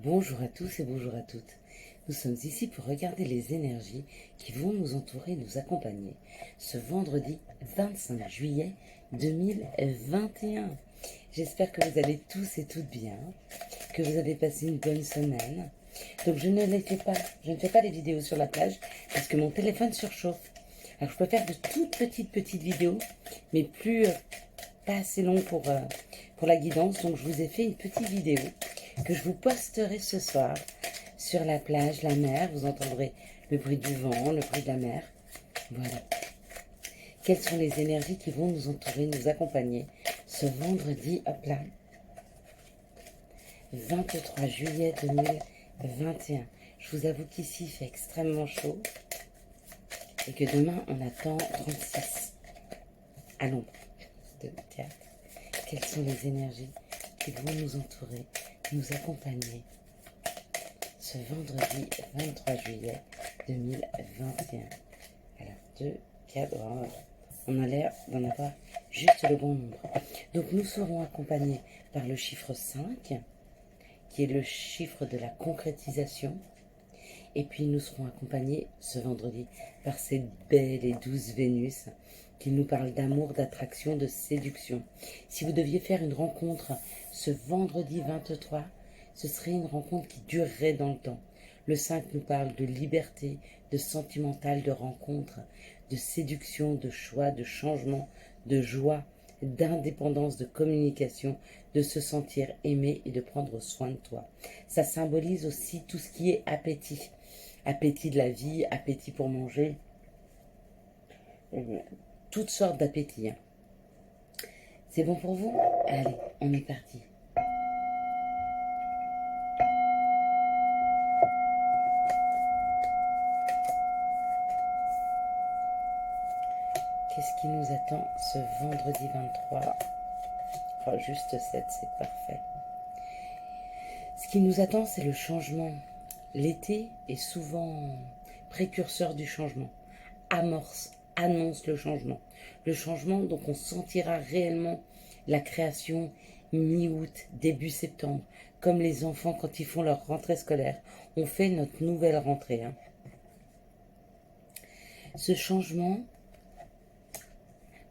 Bonjour à tous et bonjour à toutes. Nous sommes ici pour regarder les énergies qui vont nous entourer et nous accompagner ce vendredi 25 juillet 2021. J'espère que vous allez tous et toutes bien, que vous avez passé une bonne semaine. Donc je ne fais pas les vidéos sur la plage parce que mon téléphone surchauffe. Alors je peux faire de toutes petites vidéos, mais pas assez longues pour la guidance. Donc je vous ai fait une petite vidéo que je vous posterai ce soir sur la plage, la mer. Vous entendrez le bruit du vent, le bruit de la mer. Voilà. Quelles sont les énergies qui vont nous entourer, nous accompagner ce vendredi, hop là, 23 juillet 2021. Je vous avoue qu'ici, il fait extrêmement chaud et que demain, on attend 36 à l'ombre de théâtre. Quelles sont les énergies qui vont nous entourer, nous accompagner ce vendredi 23 juillet 2021. Alors, 2, 4, on a l'air d'en avoir juste le bon nombre. Donc, nous serons accompagnés par le chiffre 5, qui est le chiffre de la concrétisation. Et puis, nous serons accompagnés ce vendredi par cette belle et douce Vénus qui nous parle d'amour, d'attraction, de séduction. Si vous deviez faire une rencontre ce vendredi 23, ce serait une rencontre qui durerait dans le temps. Le 5 nous parle de liberté, de sentimental, de rencontre, de séduction, de choix, de changement, de joie, d'indépendance, de communication, de se sentir aimé et de prendre soin de toi. Ça symbolise aussi tout ce qui est appétit. Appétit de la vie, appétit pour manger, toutes sortes d'appétits. Hein. C'est bon pour vous? Allez, on est parti. Qu'est-ce qui nous attend ce vendredi 23? Oh, juste 7, c'est parfait. Ce qui nous attend, c'est le changement. L'été est souvent précurseur du changement, annonce le changement. Le changement, donc on sentira réellement la création mi-août, début septembre, comme les enfants quand ils font leur rentrée scolaire. On fait notre nouvelle rentrée. Hein. Ce changement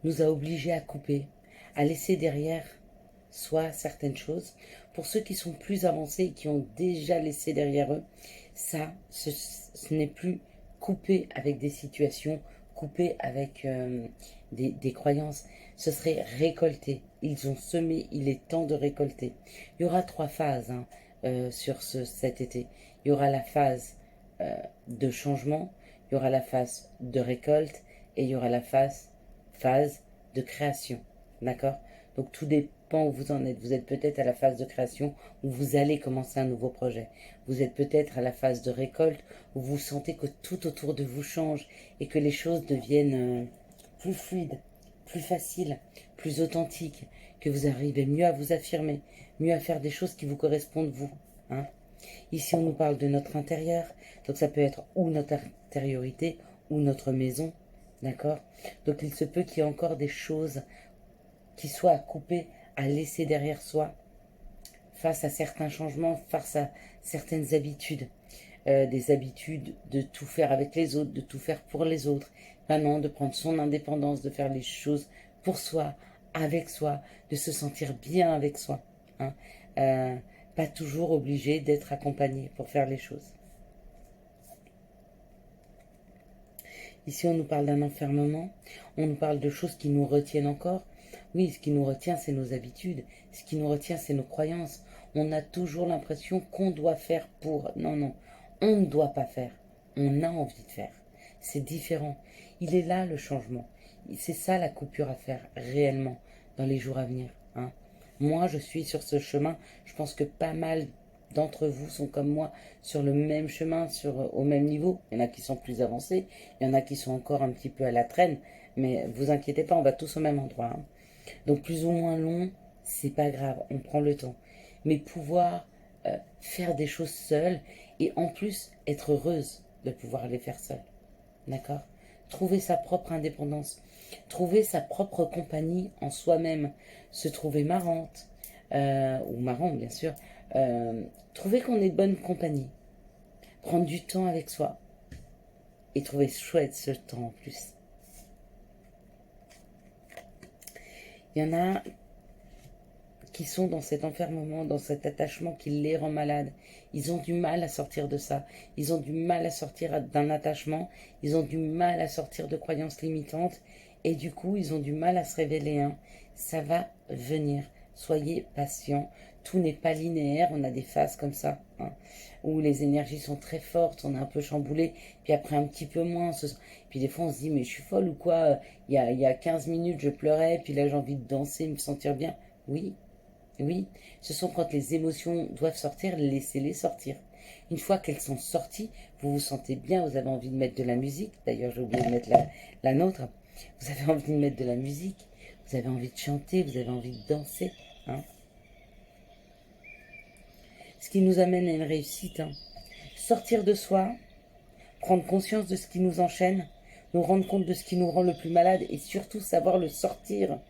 nous a obligés à couper, à laisser derrière soi certaines choses. Pour ceux qui sont plus avancés et qui ont déjà laissé derrière eux, ça, ce n'est plus coupé avec des situations, coupé avec des croyances. Ce serait récolter. Ils ont semé, il est temps de récolter. Il y aura 3 phases sur cet été. Il y aura la phase de changement, il y aura la phase de récolte et il y aura la phase de création. D'accord? Donc tout dépend où vous en êtes. Vous êtes peut-être à la phase de création où vous allez commencer un nouveau projet. Vous êtes peut-être à la phase de récolte où vous sentez que tout autour de vous change et que les choses deviennent plus fluides, plus faciles, plus authentiques, que vous arrivez mieux à vous affirmer, mieux à faire des choses qui vous correspondent vous. Hein. Ici, on nous parle de notre intérieur, donc ça peut être ou notre intériorité ou notre maison, d'accord? Donc il se peut qu'il y ait encore des choses qui soient à couper, à laisser derrière soi, face à certains changements, face à certaines habitudes. Des habitudes de tout faire avec les autres, de tout faire pour les autres. Maintenant, de prendre son indépendance, de faire les choses pour soi, avec soi, de se sentir bien avec soi. Hein. Pas toujours obligé d'être accompagné pour faire les choses. Ici, on nous parle d'un enfermement, on nous parle de choses qui nous retiennent encore. Oui, ce qui nous retient, c'est nos habitudes. Ce qui nous retient, c'est nos croyances. On a toujours l'impression qu'on doit faire pour. Non, non, on ne doit pas faire. On a envie de faire. C'est différent. Il est là le changement. C'est ça la coupure à faire réellement dans les jours à venir. Hein. Moi, je suis sur ce chemin. Je pense que pas mal d'entre vous sont comme moi sur le même chemin, au même niveau. Il y en a qui sont plus avancés, il y en a qui sont encore un petit peu à la traîne, mais vous inquiétez pas, on va tous au même endroit. Hein. Donc plus ou moins long, c'est pas grave, on prend le temps. Mais pouvoir faire des choses seule et en plus être heureuse de pouvoir les faire seule. D'accord? Trouver sa propre indépendance, trouver sa propre compagnie en soi-même, se trouver marrante, ou marrant bien sûr, Trouver qu'on est de bonne compagnie. Prendre du temps avec soi. Et trouver chouette ce temps en plus. Il y en a qui sont dans cet enfermement, dans cet attachement qui les rend malades. Ils ont du mal à sortir de ça. Ils ont du mal à sortir d'un attachement. Ils ont du mal à sortir de croyances limitantes. Et du coup, ils ont du mal à se révéler. Ça va venir. Soyez patients. Tout n'est pas linéaire. On a des phases comme ça, où les énergies sont très fortes. On est un peu chamboulé. Puis après, un petit peu moins. Puis des fois, on se dit, mais je suis folle ou quoi? Il y a 15 minutes, je pleurais. Puis là, j'ai envie de danser, me sentir bien. Oui. Oui, ce sont quand les émotions doivent sortir, laissez-les sortir. Une fois qu'elles sont sorties, vous vous sentez bien, vous avez envie de mettre de la musique. D'ailleurs, j'ai oublié de mettre la nôtre. Vous avez envie de mettre de la musique, vous avez envie de chanter, vous avez envie de danser. Ce qui nous amène à une réussite. Sortir de soi, prendre conscience de ce qui nous enchaîne, nous rendre compte de ce qui nous rend le plus malade et surtout savoir le sortir.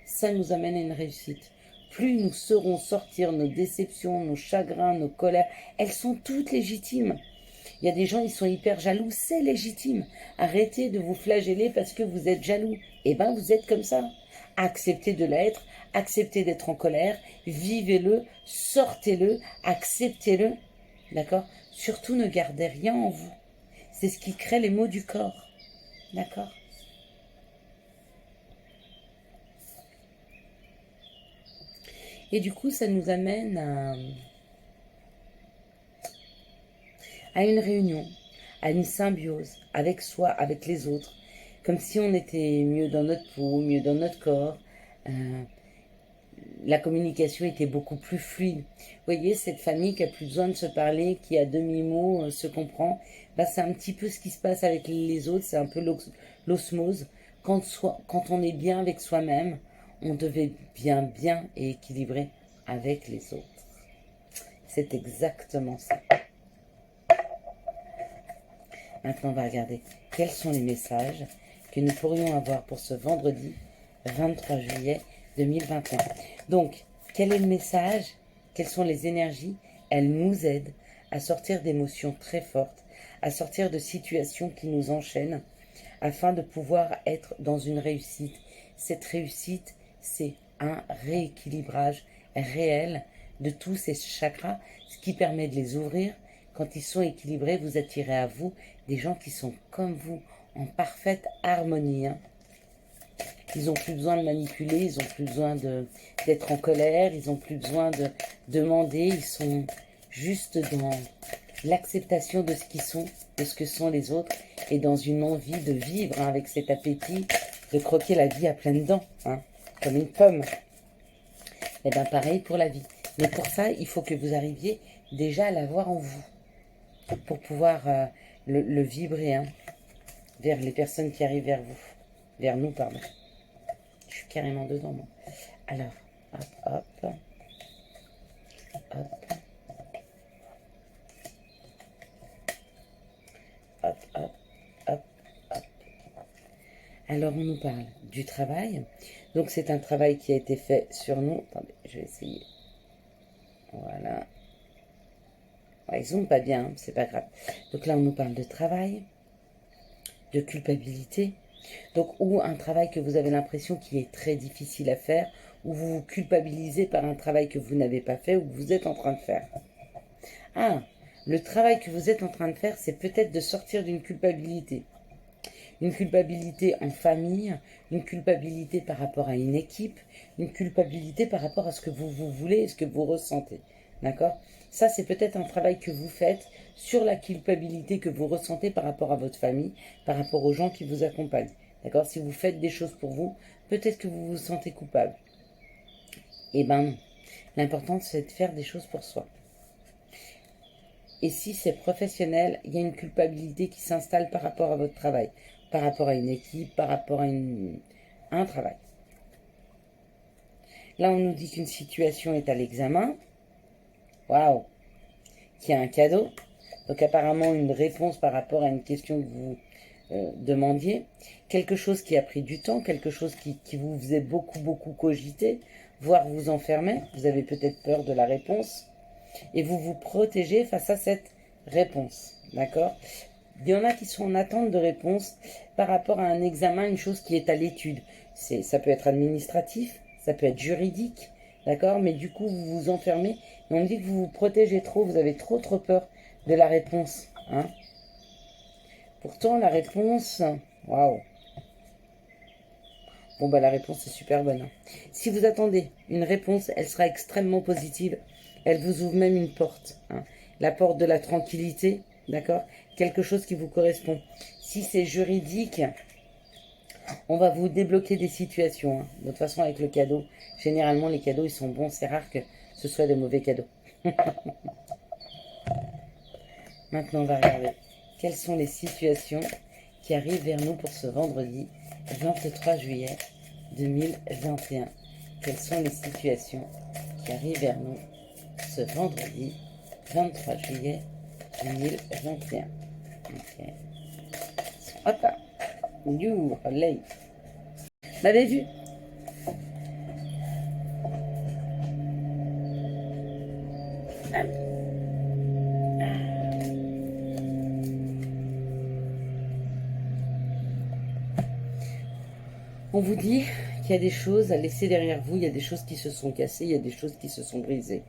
Ça nous amène à une réussite. Plus nous saurons sortir nos déceptions, nos chagrins, nos colères, elles sont toutes légitimes. Il y a des gens, ils sont hyper jaloux, c'est légitime. Arrêtez de vous flageller parce que vous êtes jaloux. Eh bien, vous êtes comme ça. Acceptez de l'être, acceptez d'être en colère, vivez-le, sortez-le, acceptez-le. D'accord? Surtout ne gardez rien en vous. C'est ce qui crée les maux du corps. D'accord? Et du coup, ça nous amène à une réunion, à une symbiose avec soi, avec les autres, comme si on était mieux dans notre peau, mieux dans notre corps. La communication était beaucoup plus fluide. Vous voyez, cette famille qui a plus besoin de se parler, qui à demi-mot se comprend, c'est un petit peu ce qui se passe avec les autres, c'est un peu l'osmose. Quand on est bien avec soi-même, on devait bien et équilibré avec les autres. C'est exactement ça. Maintenant, on va regarder quels sont les messages que nous pourrions avoir pour ce vendredi 23 juillet 2021. Donc, quel est le message? Quelles sont les énergies? Elles nous aident à sortir d'émotions très fortes, à sortir de situations qui nous enchaînent, afin de pouvoir être dans une réussite. Cette réussite, c'est un rééquilibrage réel de tous ces chakras, ce qui permet de les ouvrir. Quand ils sont équilibrés, vous attirez à vous des gens qui sont comme vous, en parfaite harmonie. Ils n'ont plus besoin de manipuler, ils n'ont plus besoin d'être en colère, ils n'ont plus besoin de demander, ils sont juste dans l'acceptation de ce qu'ils sont, de ce que sont les autres, et dans une envie de vivre avec cet appétit, de croquer la vie à pleines dents, comme une pomme. Et bien pareil pour la vie. Mais pour ça, il faut que vous arriviez déjà à l'avoir en vous, pour pouvoir le vibrer vers les personnes qui arrivent vers vous. Vers nous, pardon. Je suis carrément dedans, moi. Alors, hop, hop. Hop. Hop, hop, hop, hop. Alors, on nous parle du travail. Donc, c'est un travail qui a été fait sur nous. Attendez, je vais essayer. Voilà. Ouais, ils zooment pas bien, c'est pas grave. Donc là, on nous parle de travail, de culpabilité. Donc, ou un travail que vous avez l'impression qu'il est très difficile à faire, ou vous vous culpabilisez par un travail que vous n'avez pas fait ou que vous êtes en train de faire. Ah, le travail que vous êtes en train de faire, c'est peut-être de sortir d'une culpabilité. Une culpabilité en famille, une culpabilité par rapport à une équipe, une culpabilité par rapport à ce que vous voulez et ce que vous ressentez. D'accord? Ça, c'est peut-être un travail que vous faites sur la culpabilité que vous ressentez par rapport à votre famille, par rapport aux gens qui vous accompagnent. D'accord? Si vous faites des choses pour vous, peut-être que vous vous sentez coupable. Eh ben non. L'important, c'est de faire des choses pour soi. Et si c'est professionnel, il y a une culpabilité qui s'installe par rapport à votre travail, par rapport à une équipe, par rapport à un travail. Là, on nous dit qu'une situation est à l'examen. Waouh! Qu'il y a un cadeau. Donc apparemment une réponse par rapport à une question que vous demandiez. Quelque chose qui a pris du temps, quelque chose qui vous faisait beaucoup cogiter, voire vous enfermer. Vous avez peut-être peur de la réponse. et vous vous protégez face à cette réponse. D'accord? Il y en a qui sont en attente de réponse par rapport à un examen, une chose qui est à l'étude. Ça peut être administratif, ça peut être juridique, d'accord? Mais du coup, vous vous enfermez et on dit que vous vous protégez trop, vous avez trop peur de la réponse. Hein? Pourtant, la réponse, waouh! Bon, bah la réponse est super bonne. Hein. Si vous attendez une réponse, elle sera extrêmement positive. Elle vous ouvre même une porte. Hein. La porte de la tranquillité, d'accord? Quelque chose qui vous correspond. Si c'est juridique, on va vous débloquer des situations. Hein. De toute façon, avec le cadeau, généralement, les cadeaux, ils sont bons. C'est rare que ce soit de mauvais cadeaux. Maintenant, on va regarder quelles sont les situations qui arrivent vers nous pour ce vendredi 23 juillet 2021. Quelles sont les situations qui arrivent vers nous ce vendredi 23 juillet 2021. Ok. Hop là. You, olé. M'avez vu? On vous dit qu'il y a des choses à laisser derrière vous, il y a des choses qui se sont cassées, il y a des choses qui se sont brisées.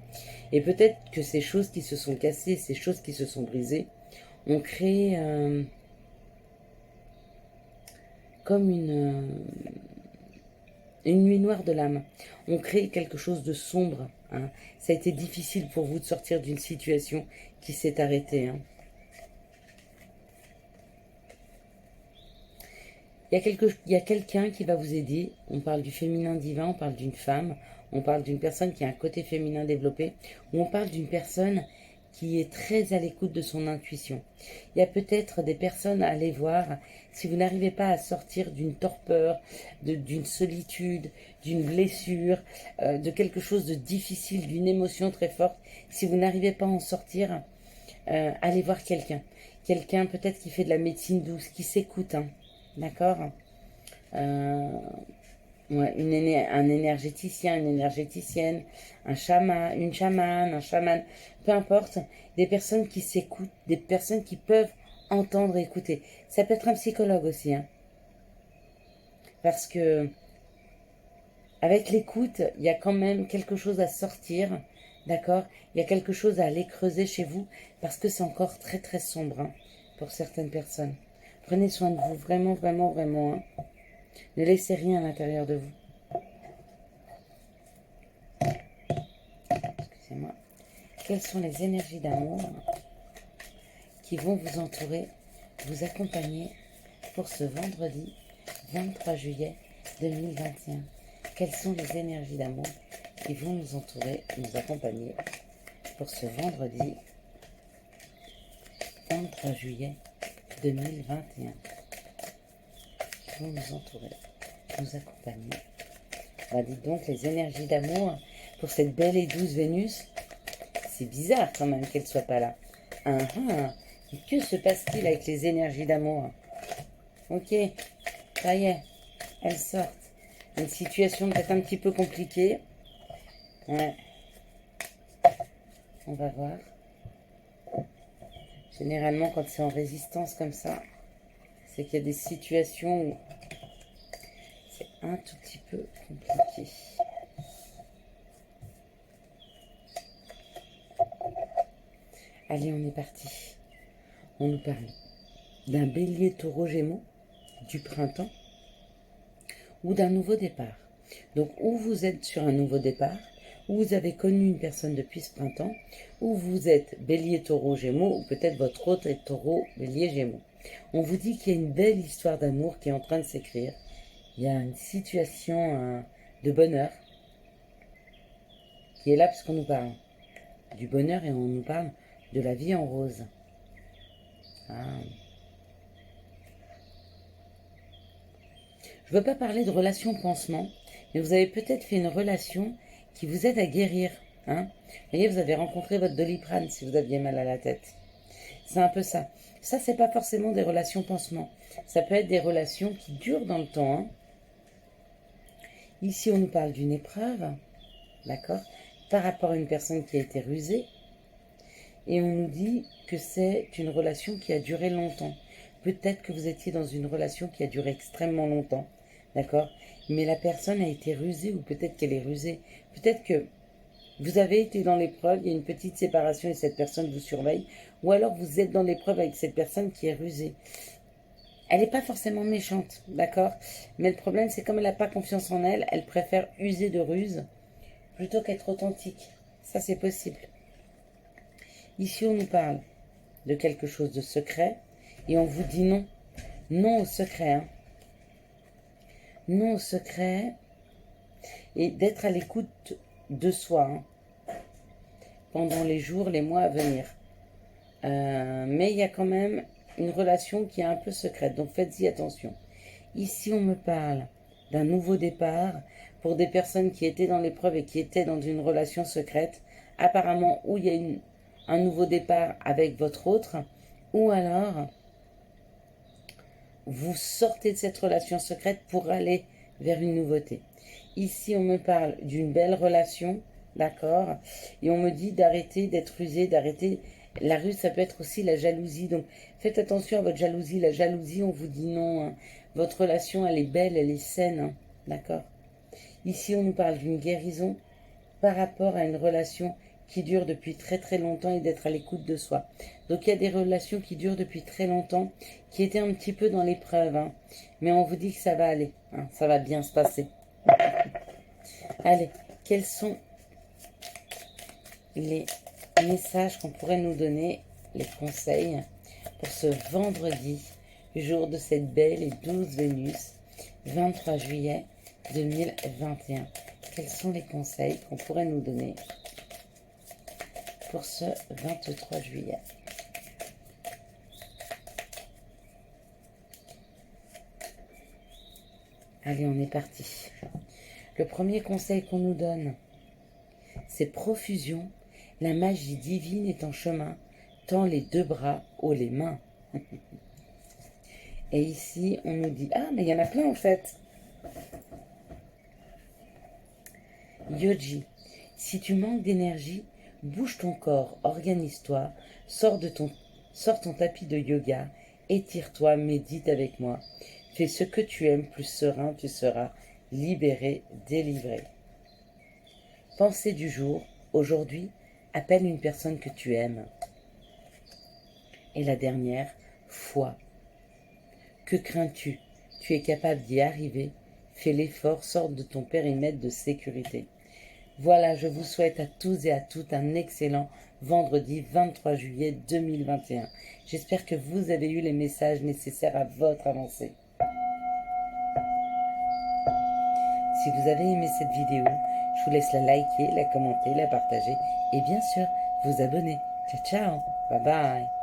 Et peut-être que ces choses qui se sont cassées, ces choses qui se sont brisées, ont créé comme une nuit noire de l'âme. On crée quelque chose de sombre. Hein. Ça a été difficile pour vous de sortir d'une situation qui s'est arrêtée. Hein. Il y a quelqu'un qui va vous aider. On parle du féminin divin, on parle d'une femme, on parle d'une personne qui a un côté féminin développé, ou on parle d'une personne qui est très à l'écoute de son intuition. Il y a peut-être des personnes à aller voir si vous n'arrivez pas à sortir d'une torpeur, d'une solitude, d'une blessure, de quelque chose de difficile, d'une émotion très forte. Si vous n'arrivez pas à en sortir, allez voir quelqu'un. Quelqu'un peut-être qui fait de la médecine douce, qui s'écoute. Hein. D'accord. Ouais, un énergéticien, une énergéticienne, un chaman, une chamane, un chaman, peu importe, des personnes qui s'écoutent, des personnes qui peuvent entendre et écouter. Ça peut être un psychologue aussi, hein. Parce que avec l'écoute, il y a quand même quelque chose à sortir, d'accord? Il y a quelque chose à aller creuser chez vous, parce que c'est encore très sombre, hein, pour certaines personnes. Prenez soin de vous, vraiment, vraiment, vraiment. Hein. Ne laissez rien à l'intérieur de vous. Excusez-moi. Quelles sont les énergies d'amour qui vont vous entourer, vous accompagner pour ce vendredi 23 juillet 2021? Quelles sont les énergies d'amour qui vont nous entourer, nous accompagner pour ce vendredi 23 juillet 2021? Qui vont nous entourer, nous accompagner. Bah, dites donc, les énergies d'amour pour cette belle et douce Vénus, c'est bizarre quand même qu'elle ne soit pas là. Et que se passe-t-il avec les énergies d'amour? Ok, ça y est, elles sortent. Une situation peut-être un petit peu compliquée. Ouais. On va voir. Généralement, quand c'est en résistance comme ça, c'est qu'il y a des situations où c'est un tout petit peu compliqué. Allez, on est parti. On nous parle d'un bélier taureau gémeaux, du printemps, ou d'un nouveau départ. Donc, ou vous êtes sur un nouveau départ, ou vous avez connu une personne depuis ce printemps, ou vous êtes bélier taureau gémeaux, ou peut-être votre autre est taureau bélier gémeaux. On vous dit qu'il y a une belle histoire d'amour qui est en train de s'écrire. Il y a une situation de bonheur qui est là parce qu'on nous parle du bonheur et on nous parle de la vie en rose. Ah. Je ne veux pas parler de relation pansement, mais vous avez peut-être fait une relation qui vous aide à guérir. Hein. Vous voyez, vous avez rencontré votre Doliprane si vous aviez mal à la tête. C'est un peu ça. Ça, c'est pas forcément des relations pansement. Ça peut être des relations qui durent dans le temps. Hein. Ici, on nous parle d'une épreuve, d'accord, par rapport à une personne qui a été rusée, Et on nous dit que c'est une relation qui a duré longtemps. Peut-être que vous étiez dans une relation qui a duré extrêmement longtemps, d'accord? Mais la personne a été rusée ou peut-être qu'elle est rusée. Peut-être que vous avez été dans l'épreuve, il y a une petite séparation et cette personne vous surveille. Ou alors vous êtes dans l'épreuve avec cette personne qui est rusée. Elle n'est pas forcément méchante, d'accord? Mais le problème, c'est comme elle n'a pas confiance en elle, elle préfère user de ruse plutôt qu'être authentique. Ça, c'est possible. Ici, on nous parle de quelque chose de secret et on vous dit non. Non au secret. Hein. Non au secret et d'être à l'écoute de soi hein, pendant les jours, les mois à venir. Mais il y a quand même une relation qui est un peu secrète, donc faites-y attention. Ici, on me parle d'un nouveau départ pour des personnes qui étaient dans l'épreuve et qui étaient dans une relation secrète. Apparemment, où il y a un nouveau départ avec votre autre, ou alors vous sortez de cette relation secrète pour aller vers une nouveauté. Ici, on me parle d'une belle relation, d'accord? Et on me dit d'arrêter d'être rusé, d'arrêter. La ruse, ça peut être aussi la jalousie. Donc, faites attention à votre jalousie. La jalousie, on vous dit non. Hein. Votre relation, elle est belle, elle est saine, hein, d'accord? Ici, on nous parle d'une guérison par rapport à une relation qui dure depuis très très longtemps et d'être à l'écoute de soi. Donc il y a des relations qui durent depuis très longtemps, qui étaient un petit peu dans l'épreuve, hein. Mais on vous dit que ça va aller, hein, ça va bien se passer. Allez, quels sont les messages qu'on pourrait nous donner, les conseils pour ce vendredi, jour de cette belle et douce Vénus, 23 juillet 2021. Quels sont les conseils qu'on pourrait nous donner pour ce 23 juillet? Allez, on est parti. Le premier conseil qu'on nous donne, c'est profusion. La magie divine est en chemin. Tends les deux bras, haut les mains. Et ici, on nous dit, ah, mais il y en a plein en fait. Yogi, si tu manques d'énergie, bouge ton corps, organise-toi, sors ton tapis de yoga, étire-toi, médite avec moi. Fais ce que tu aimes, plus serein tu seras, libéré, délivré. Pensée du jour, aujourd'hui, appelle une personne que tu aimes. Et la dernière, foi. Que crains-tu? Tu es capable d'y arriver. Fais l'effort, sors de ton périmètre de sécurité. Voilà, je vous souhaite à tous et à toutes un excellent vendredi 23 juillet 2021. J'espère que vous avez eu les messages nécessaires à votre avancée. Si vous avez aimé cette vidéo, je vous laisse la liker, la commenter, la partager et bien sûr vous abonner. Ciao ciao, bye bye.